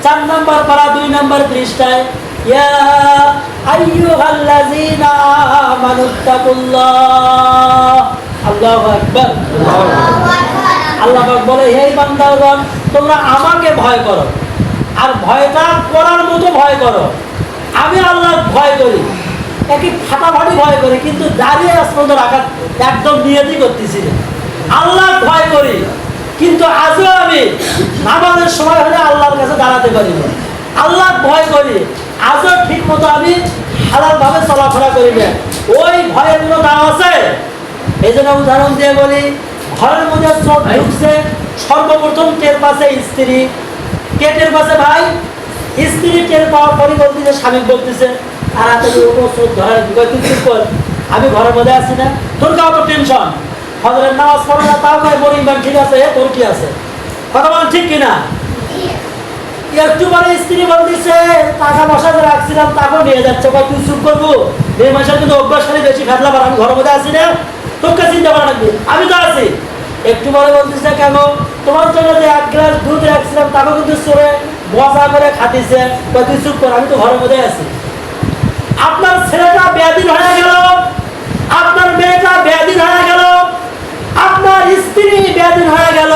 4 নম্বর পারা 2 নম্বর পৃষ্ঠায় ইয়া আইয়ুহাল্লাযীনা আমানুত্তাকুল্লাহ। আল্লাহু আকবার। আল্লাহ পাক বলে, হে বান্দাগণ, তোমরা আমাকে ভয় করো, আর ভয়টা করার মতো ভয় করো। আমি আল্লাহ ভয় করি, একই ফাটাফাটি ভয় করি, কিন্তু দাঁড়িয়ে আসপর্যন্ত রাখা একদম নিয়তি করতেছি না। আল্লাহ ভয় করি, কিন্তু আজও আমি নামাজের সময় হলে আল্লাহর কাছে দাঁড়াতে পারি না। আল্লাহ ভয় করি, আজও ঠিক মতো আমি হালালভাবে চলাফেরা করি না। ওই ভয়ের কোনো দাম আছে? এই জন্য উদাহরণ দিয়ে বলি, ঘরের মধ্যে চোখ ঢুকছে, সর্বপ্রথম টের পাচ্ছে স্ত্রী। কে টের পাচ্ছে ভাই? স্ত্রী টের পাওয়ার পরই বলতেছে, স্বামী বলতেছে তাড়াতাড়ি ওঠো, চোখ ধরে কিছু কর, আমি ঘরের মধ্যে আছি না, তোর কাউ টেনশন, ফজরের নামাজ পড়ে না, তাও কয় মরিং ব্যান ঠিক আছে, তোর কি আছে? কথা বলেন ঠিক কিনা? একটু পরে স্ত্রী বলতেছে টাকা পয়সা যে রাখছিলাম তাকেও নিয়ে যাচ্ছে, তুই চুপ করবো, এই মাসের কিন্তু অভ্যাসকারী বেশি খাটলাম, আর আমি ঘরের মধ্যে আছি না, তোকে চিন্তা করা লাগবে, আমি তো আছি। একটু পরে বলতেছে কেন, তোমার জন্য যে 1 গ্লাস দুধ রাখছিলাম তাকেও কিন্তু চোরে মজা করে খাটিছে, তুই চুপ কর, আমি তো ঘরের মধ্যে আছি। আপনার ছেলেটা বেয়াদীন হয়ে গেল, আপনার মেয়েটা বেয়াদীন হয়ে গেল, আপনার স্ত্রী বেয়াদীন হয়ে গেল।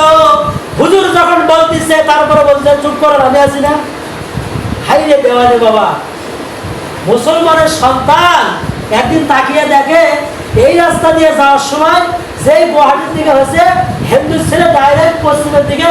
হুজুর যখন বলতেছে তারপরে বলছে চুপ করেন, আমি আছি না। হাইরে দেওয়ানে বাবা, মুসলমানের সন্তান একদিন তাকিয়ে দেখে এই রাস্তা দিয়ে যাওয়ার সময় যেই গুয়াহাটির দিকে হয়েছে, হিন্দু ছেলে ডাইরেক্ট পশ্চিমের দিকে